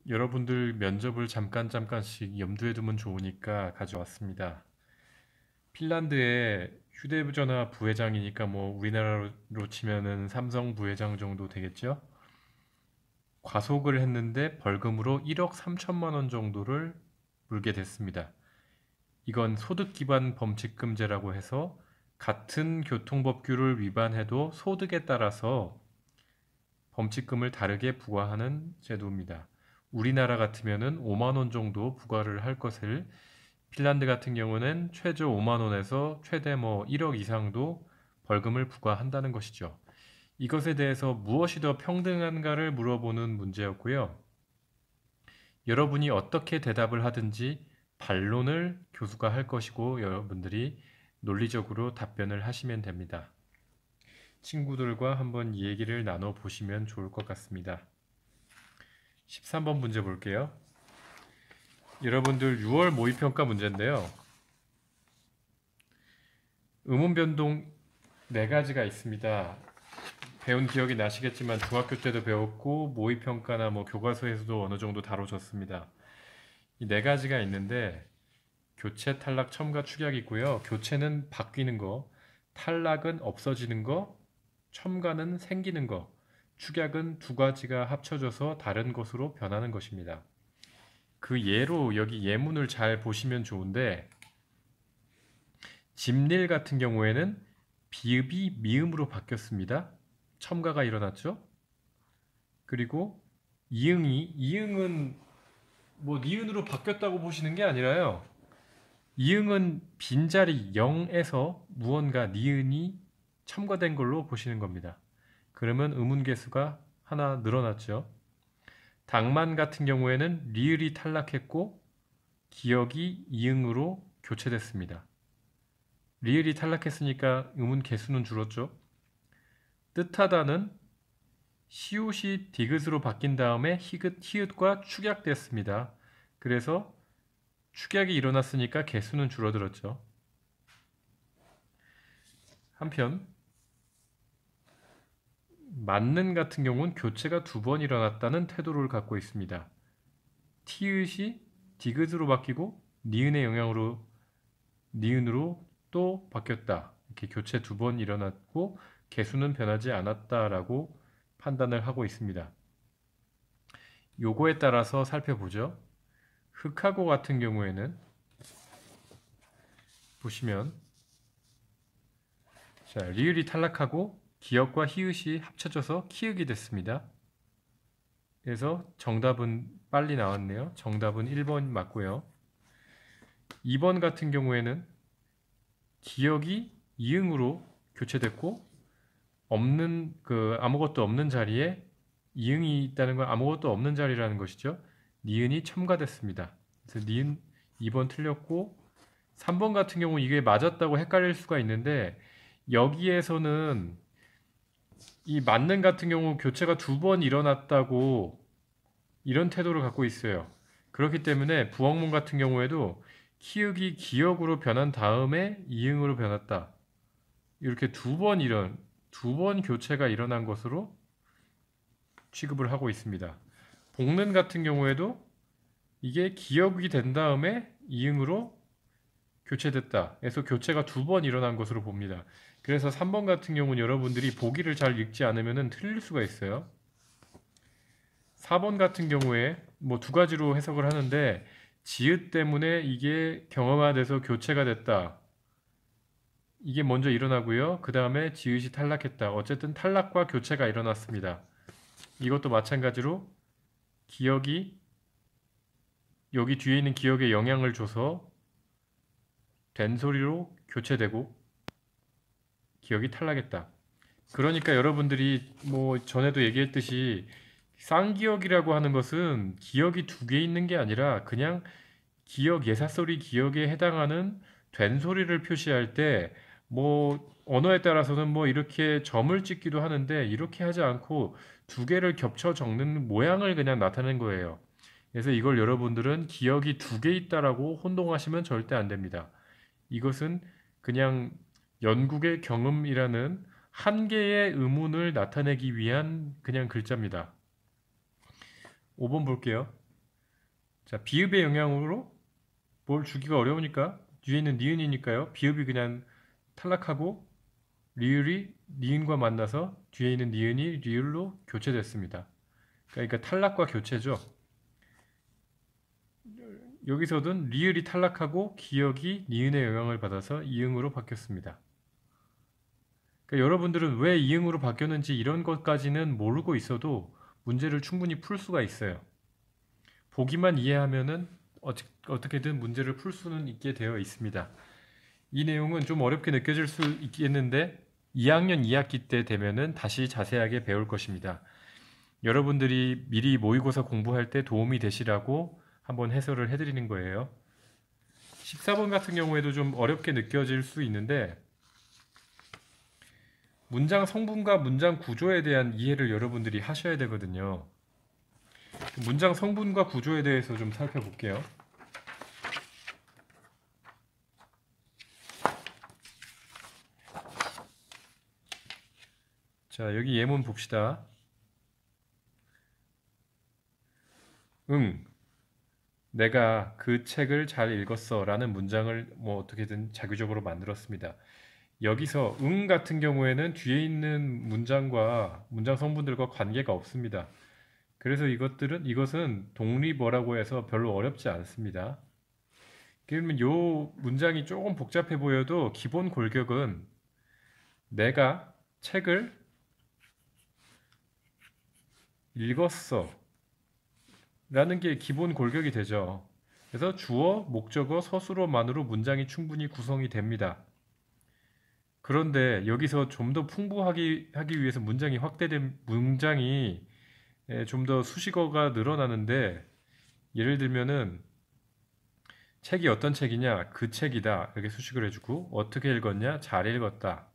여러분들 면접을 잠깐씩 염두에 두면 좋으니까 가져왔습니다. 핀란드의 휴대전화 부회장이니까 뭐 우리나라로 치면은 삼성 부회장 정도 되겠죠? 과속을 했는데 벌금으로 1억 3천만 원 정도를 물게 됐습니다. 이건 소득 기반 범칙금제라고 해서 같은 교통법규를 위반해도 소득에 따라서 범칙금을 다르게 부과하는 제도입니다. 우리나라 같으면은 5만 원 정도 부과를 할 것을 핀란드 같은 경우는 최저 5만 원에서 최대 뭐 1억 이상도 벌금을 부과한다는 것이죠. 이것에 대해서 무엇이 더 평등한가를 물어보는 문제였고요. 여러분이 어떻게 대답을 하든지 반론을 교수가 할 것이고 여러분들이 논리적으로 답변을 하시면 됩니다. 친구들과 한번 얘기를 나눠 보시면 좋을 것 같습니다. 13번 문제 볼게요. 여러분들 6월 모의평가 문제인데요. 음운 변동 4가지가 있습니다. 배운 기억이 나시겠지만 중학교 때도 배웠고 모의평가나 뭐 교과서에서도 어느 정도 다뤄졌습니다. 이 4가지가 있는데 교체, 탈락, 첨가, 축약이 있고요. 교체는 바뀌는 거, 탈락은 없어지는 거, 첨가는 생기는 거, 축약은 두 가지가 합쳐져서 다른 것으로 변하는 것입니다. 그 예로 여기 예문을 잘 보시면 좋은데 집릴 같은 경우에는 비읍이 미음으로 바뀌었습니다. 첨가가 일어났죠. 그리고 이응은 뭐 니은으로 바뀌었다고 보시는 게 아니라요. 이응은 빈자리 0에서 무언가 니은이 첨가된 걸로 보시는 겁니다. 그러면 음운 개수가 하나 늘어났죠. 당만 같은 경우에는 리을이 탈락했고 기역이 이응으로 교체됐습니다. 리을이 탈락했으니까 음운 개수는 줄었죠. 뜻하다는 시옷이 디귿으로 바뀐 다음에 히읗과 축약됐습니다. 그래서 축약이 일어났으니까 개수는 줄어들었죠. 한편 맞는 같은 경우는 교체가 2번 일어났다는 태도를 갖고 있습니다. 티읕이 디귿으로 바뀌고 니은의 영향으로 니은으로 또 바뀌었다. 이렇게 교체 2번 일어났고 개수는 변하지 않았다라고 판단을 하고 있습니다. 요거에 따라서 살펴보죠. 흑하고 같은 경우에는 보시면 자, 리을이 탈락하고 기역과 히읗이 합쳐져서 키읔이 됐습니다. 그래서 정답은 빨리 나왔네요. 정답은 1번 맞고요. 2번 같은 경우에는 기역이 이응으로 교체됐고 아무것도 없는 자리에 이응이 있다는 건 아무것도 없는 자리라는 것이죠. 니은이 첨가됐습니다. 그래서 니은 2번 틀렸고 3번 같은 경우 이게 맞았다고 헷갈릴 수가 있는데 여기에서는 이 맞는 같은 경우 교체가 2번 일어났다고 이런 태도를 갖고 있어요. 그렇기 때문에 부엉문 같은 경우에도 키읔이 기역으로 변한 다음에 이응으로 변했다. 이렇게 2번 교체가 일어난 것으로 취급을 하고 있습니다. 복는 같은 경우에도 이게 기역이 된 다음에 이응으로 교체됐다. 그래서 교체가 2번 일어난 것으로 봅니다. 그래서 3번 같은 경우는 여러분들이 보기를 잘 읽지 않으면 틀릴 수가 있어요. 4번 같은 경우에 뭐 2가지로 해석을 하는데 지읒 때문에 이게 경험화돼서 교체가 됐다. 이게 먼저 일어나고요. 그 다음에 지읒이 탈락했다. 어쨌든 탈락과 교체가 일어났습니다. 이것도 마찬가지로 기억이 여기 뒤에 있는 기억에 영향을 줘서 된소리로 교체되고 기억이 탈락했다. 그러니까 여러분들이 뭐 전에도 얘기했듯이 쌍기역이라고 하는 것은 기억이 2개 있는 게 아니라 그냥 기역, 예사소리 기역에 해당하는 된소리를 표시할 때 뭐 언어에 따라서는 뭐 이렇게 점을 찍기도 하는데 이렇게 하지 않고 2개를 겹쳐 적는 모양을 그냥 나타낸 거예요. 그래서 이걸 여러분들은 기억이 2개 있다라고 혼동하시면 절대 안 됩니다. 이것은 그냥 영국의 경음이라는 한 개의 의문을 나타내기 위한 그냥 글자입니다. 5번 볼게요. 자, 비읍의 영향으로 뭘 주기가 어려우니까 뒤에 있는 니은이니까요. 비읍이 그냥 탈락하고 리을이 니은과 만나서 뒤에 있는 니은이 리을로 교체됐습니다. 그러니까 탈락과 교체죠. 여기서든 리을이 탈락하고 기역이 니은의 영향을 받아서 이응으로 바뀌었습니다. 그러니까 여러분들은 왜 이응으로 바뀌었는지 이런 것까지는 모르고 있어도 문제를 충분히 풀 수가 있어요. 보기만 이해하면은 어떻게든 문제를 풀 수는 있게 되어 있습니다. 이 내용은 좀 어렵게 느껴질 수 있겠는데 2학년 2학기 때 되면은 다시 자세하게 배울 것입니다. 여러분들이 미리 모의고사 공부할 때 도움이 되시라고 한번 해설을 해드리는 거예요. 14번 같은 경우에도 좀 어렵게 느껴질 수 있는데 문장 성분과 문장 구조에 대한 이해를 여러분들이 하셔야 되거든요. 문장 성분과 구조에 대해서 좀 살펴볼게요. 자, 여기 예문 봅시다. 응, 내가 그 책을 잘 읽었어 라는 문장을 뭐 어떻게든 자규적으로 만들었습니다. 여기서 응 같은 경우에는 뒤에 있는 문장과 문장 성분들과 관계가 없습니다. 그래서 이것은 독립어라고 해서 별로 어렵지 않습니다. 그러면 요 문장이 조금 복잡해 보여도 기본 골격은 내가 책을 읽었어 라는 게 기본 골격이 되죠. 그래서 주어, 목적어, 서술어만으로 문장이 충분히 구성이 됩니다. 그런데 여기서 좀 더 풍부하기 위해서 문장이 좀 더 수식어가 늘어나는데 예를 들면은 책이 어떤 책이냐? 그 책이다. 이렇게 수식을 해주고 어떻게 읽었냐? 잘 읽었다.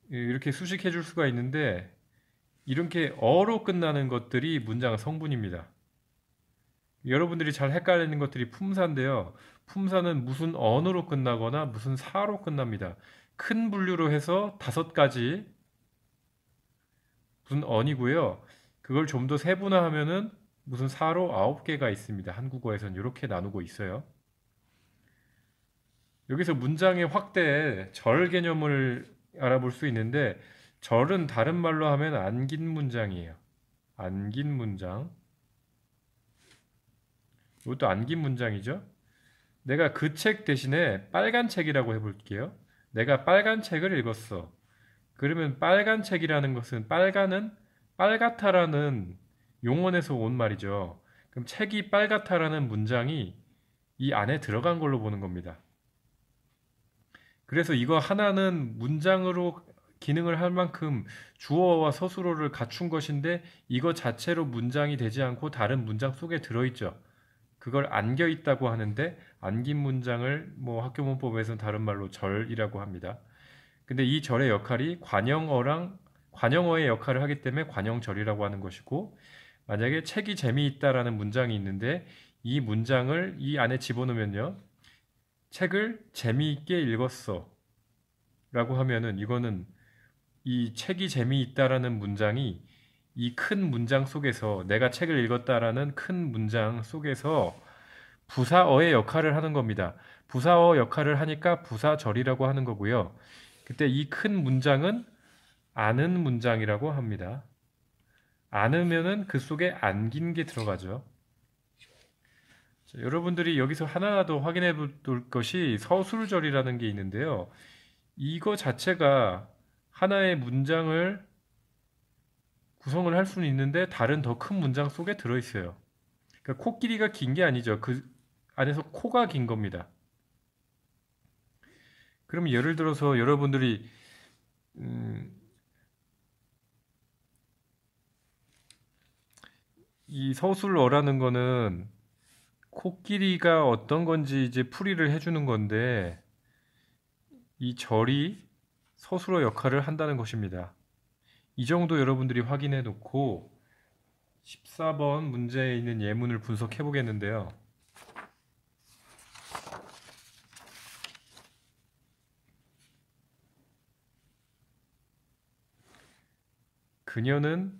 이렇게 수식해 줄 수가 있는데 이렇게 어로 끝나는 것들이 문장 성분입니다. 여러분들이 잘 헷갈리는 것들이 품사인데요. 품사는 무슨 언으로 끝나거나 무슨 사로 끝납니다. 큰 분류로 해서 5가지 무슨 언이고요. 그걸 좀 더 세분화하면은 무슨 사로 9개가 있습니다. 한국어에서는 이렇게 나누고 있어요. 여기서 문장의 확대에 절 개념을 알아볼 수 있는데 절은 다른 말로 하면 안긴 문장이에요. 안긴 문장. 이것도 안긴 문장이죠. 내가 그 책 대신에 빨간 책이라고 해볼게요. 내가 빨간 책을 읽었어. 그러면 빨간 책이라는 것은 빨간은 빨갛다라는 용언에서 온 말이죠. 그럼 책이 빨갛다라는 문장이 이 안에 들어간 걸로 보는 겁니다. 그래서 이거 하나는 문장으로 기능을 할 만큼 주어와 서술어를 갖춘 것인데 이거 자체로 문장이 되지 않고 다른 문장 속에 들어있죠. 그걸 안겨 있다고 하는데 안긴 문장을 뭐 학교 문법에서는 다른 말로 절이라고 합니다. 근데 이 절의 역할이 관형어의 역할을 하기 때문에 관형절이라고 하는 것이고 만약에 책이 재미있다라는 문장이 있는데 이 문장을 이 안에 집어넣으면요. 책을 재미있게 읽었어 라고 하면은 이거는 이 책이 재미있다라는 문장이 이 큰 문장 속에서 내가 책을 읽었다라는 큰 문장 속에서 부사어의 역할을 하는 겁니다. 부사어 역할을 하니까 부사절이라고 하는 거고요. 그때 이 큰 문장은 아는 문장이라고 합니다. 안으면은 그 속에 안긴 게 들어가죠. 자, 여러분들이 여기서 하나 더 확인해 볼 것이 서술절이라는 게 있는데요. 이거 자체가 하나의 문장을 구성을 할 수는 있는데 다른 더 큰 문장 속에 들어있어요. 그러니까 코끼리가 긴 게 아니죠. 그 안에서 코가 긴 겁니다. 그럼 예를 들어서 여러분들이 이 서술어라는 거는 코끼리가 어떤 건지 이제 풀이를 해주는 건데 이 절이 서술어 역할을 한다는 것입니다. 이 정도 여러분들이 확인해 놓고 14번 문제에 있는 예문을 분석해 보겠는데요. 그녀는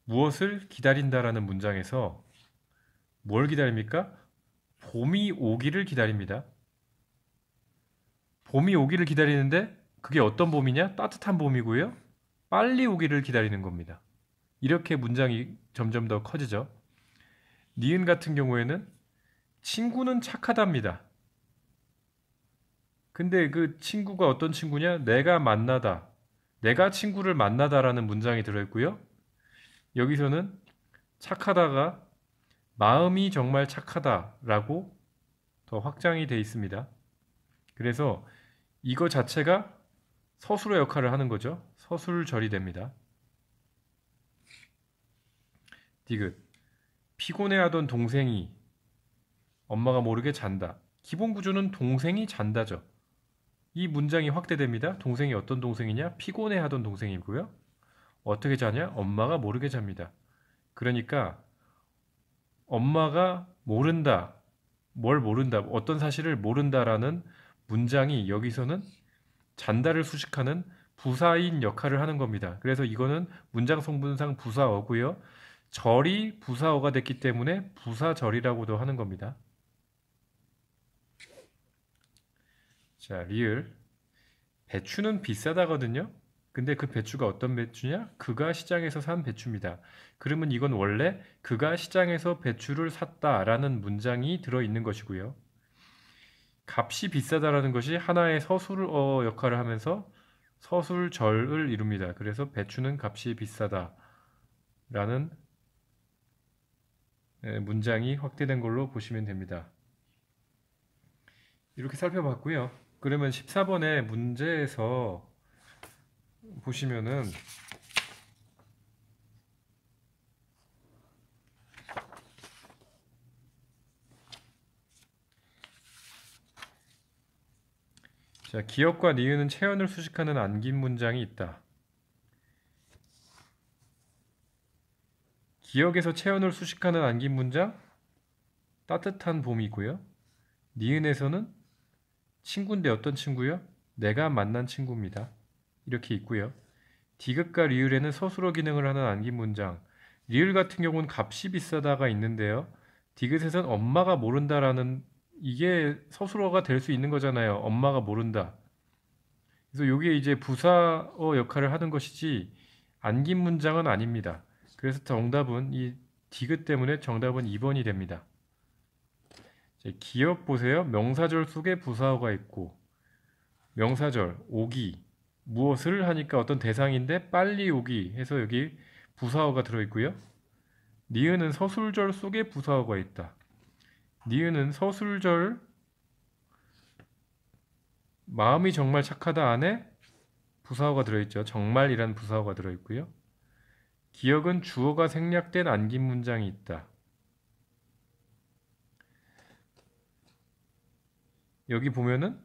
무엇을 기다린다라는 문장에서 뭘 기다립니까? 봄이 오기를 기다립니다. 봄이 오기를 기다리는데 그게 어떤 봄이냐? 따뜻한 봄이고요. 빨리 오기를 기다리는 겁니다. 이렇게 문장이 점점 더 커지죠. 니은 같은 경우에는 친구는 착하답니다. 근데 그 친구가 어떤 친구냐? 내가 만나다. 내가 친구를 만나다라는 문장이 들어있고요. 여기서는 착하다가 마음이 정말 착하다라고 더 확장이 되어 있습니다. 그래서 이거 자체가 서술어 역할을 하는 거죠. 서술절이 됩니다. 디귿. 피곤해하던 동생이 엄마가 모르게 잔다. 기본 구조는 동생이 잔다죠. 이 문장이 확대됩니다. 동생이 어떤 동생이냐? 피곤해하던 동생이고요. 어떻게 자냐? 엄마가 모르게 잡니다. 그러니까 엄마가 모른다. 뭘 모른다. 어떤 사실을 모른다라는 문장이 여기서는 잔다를 수식하는 부사인 역할을 하는 겁니다. 그래서 이거는 문장 성분상 부사어고요. 절이 부사어가 됐기 때문에 부사절이라고도 하는 겁니다. 자, 리을. 배추는 비싸다거든요. 근데 그 배추가 어떤 배추냐? 그가 시장에서 산 배추입니다. 그러면 이건 원래 그가 시장에서 배추를 샀다라는 문장이 들어있는 것이고요. 값이 비싸다라는 것이 하나의 서술어 역할을 하면서 서술절을 이룹니다. 그래서 배추는 값이 비싸다라는 문장이 확대된 걸로 보시면 됩니다. 이렇게 살펴봤고요. 그러면 14번의 문제에서 보시면은 자, 기역과 니은은 체언을 수식하는 안긴 문장이 있다. 기역에서 체언을 수식하는 안긴 문장 따뜻한 봄이고요. 니은에서는 친구인데 어떤 친구요? 내가 만난 친구입니다. 이렇게 있고요. 디귿과 리을에는 서술어 기능을 하는 안긴 문장. 리을 같은 경우는 값이 비싸다가 있는데요. 디귿에서는 엄마가 모른다라는 이게 서술어가 될 수 있는 거잖아요. 엄마가 모른다. 그래서 이게 이제 부사어 역할을 하는 것이지 안긴 문장은 아닙니다. 그래서 정답은 이 디귿 때문에 정답은 2번이 됩니다. 기억 보세요. 명사절 속에 부사어가 있고 명사절 오기 무엇을 하니까 어떤 대상인데 빨리 오기 해서 여기 부사어가 들어있고요. 니은은 서술절 속에 부사어가 있다. 니은은 서술절 마음이 정말 착하다 안에 부사어가 들어있죠. 정말이란 부사어가 들어있고요. 기억은 주어가 생략된 안긴 문장이 있다. 여기 보면은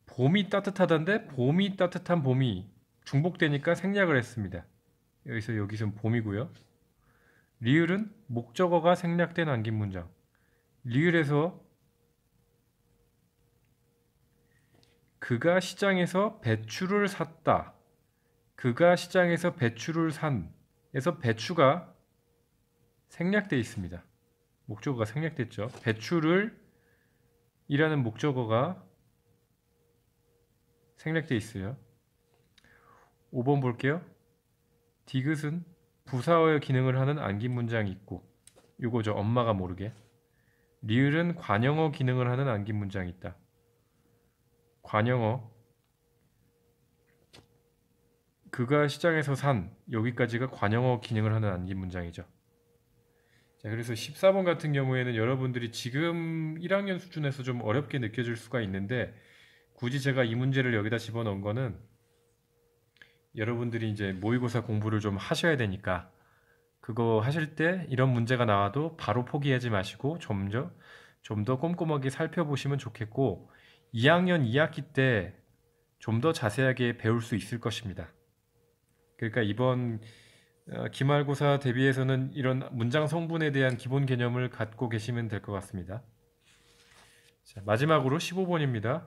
봄이 따뜻하다인데 봄이 따뜻한 봄이 중복되니까 생략을 했습니다. 여기서는 봄이고요. 리을은 목적어가 생략된 안긴 문장. 리을에서 그가 시장에서 배추를 샀다. 그가 시장에서 배추를 산에서 배추가 생략되어 있습니다. 목적어가 생략됐죠. 배추를 이라는 목적어가 생략되어 있어요. 5번 볼게요. 디귿은 부사어의 기능을 하는 안긴 문장이 있고 요거죠. 엄마가 모르게. 리을은 관형어 기능을 하는 안긴 문장이 있다. 관형어 그가 시장에서 산 여기까지가 관형어 기능을 하는 안긴 문장이죠. 자, 그래서 14번 같은 경우에는 여러분들이 지금 1학년 수준에서 좀 어렵게 느껴질 수가 있는데 굳이 제가 이 문제를 여기다 집어넣은 거는 여러분들이 이제 모의고사 공부를 좀 하셔야 되니까 그거 하실 때 이런 문제가 나와도 바로 포기하지 마시고 좀 더 꼼꼼하게 살펴보시면 좋겠고 2학년 2학기 때 좀 더 자세하게 배울 수 있을 것입니다. 그러니까 이번 기말고사 대비해서는 이런 문장 성분에 대한 기본 개념을 갖고 계시면 될 것 같습니다. 자, 마지막으로 15번입니다.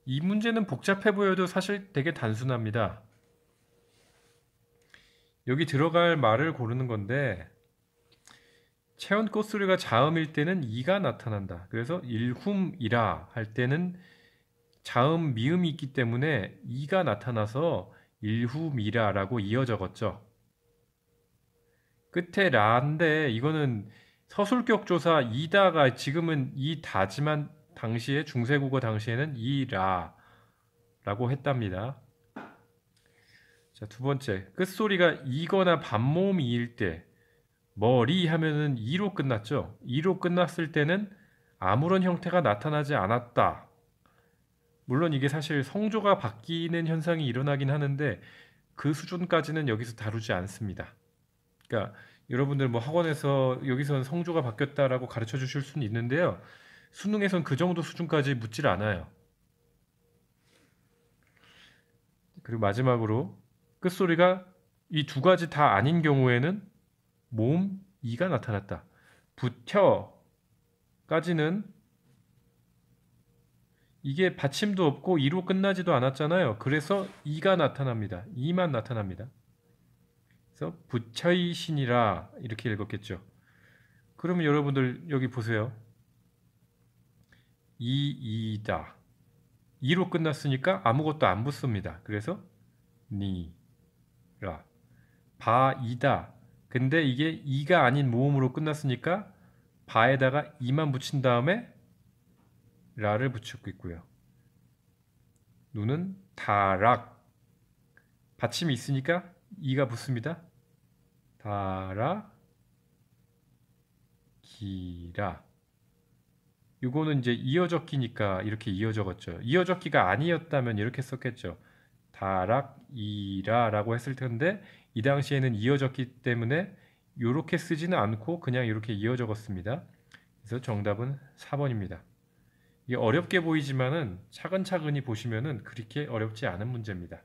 이 문제는 복잡해 보여도 사실 되게 단순합니다. 여기 들어갈 말을 고르는 건데 체온 꽃소리가 자음일 때는 이가 나타난다. 그래서 일훔이라 할 때는 자음 미음이 있기 때문에 이가 나타나서 일훔이라라고 이어 적었죠. 끝에 라인데 이거는 서술격조사 이다가 지금은 이다지만 당시에 중세국어 당시에는 이라라고 했답니다. 자, 두 번째. 끝소리가 이거나 반모음이 일 때 머리 하면은 이로 끝났죠. 이로 끝났을 때는 아무런 형태가 나타나지 않았다. 물론 이게 사실 성조가 바뀌는 현상이 일어나긴 하는데 그 수준까지는 여기서 다루지 않습니다. 그러니까 여러분들 뭐 학원에서 여기서는 성조가 바뀌었다라고 가르쳐 주실 수는 있는데요. 수능에선 그 정도 수준까지 묻질 않아요. 그리고 마지막으로 끝소리가 이 두 가지 다 아닌 경우에는 모음 이가 나타났다. 부텨까지는 이게 받침도 없고 이로 끝나지도 않았잖아요. 그래서 이가 나타납니다. 이만 나타납니다. 그래서 부처의 신이라 이렇게 읽었겠죠. 그러면 여러분들 여기 보세요. 이다. 이로 끝났으니까 아무것도 안 붙습니다. 그래서 니라. 바이다. 근데 이게 이가 아닌 모음으로 끝났으니까 바에다가 이만 붙인 다음에 라를 붙이고 있고요. 누는 다락. 받침이 있으니까 이가 붙습니다. 다라 기라. 이거는 이제 이어적기니까 이렇게 이어적었죠. 이어적기가 아니었다면 이렇게 썼겠죠. 다락이라라고 했을 텐데 이 당시에는 이어졌기 때문에 이렇게 쓰지는 않고 그냥 이렇게 이어적었습니다. 그래서 정답은 4번입니다. 이게 어렵게 보이지만은 차근차근히 보시면은 그렇게 어렵지 않은 문제입니다.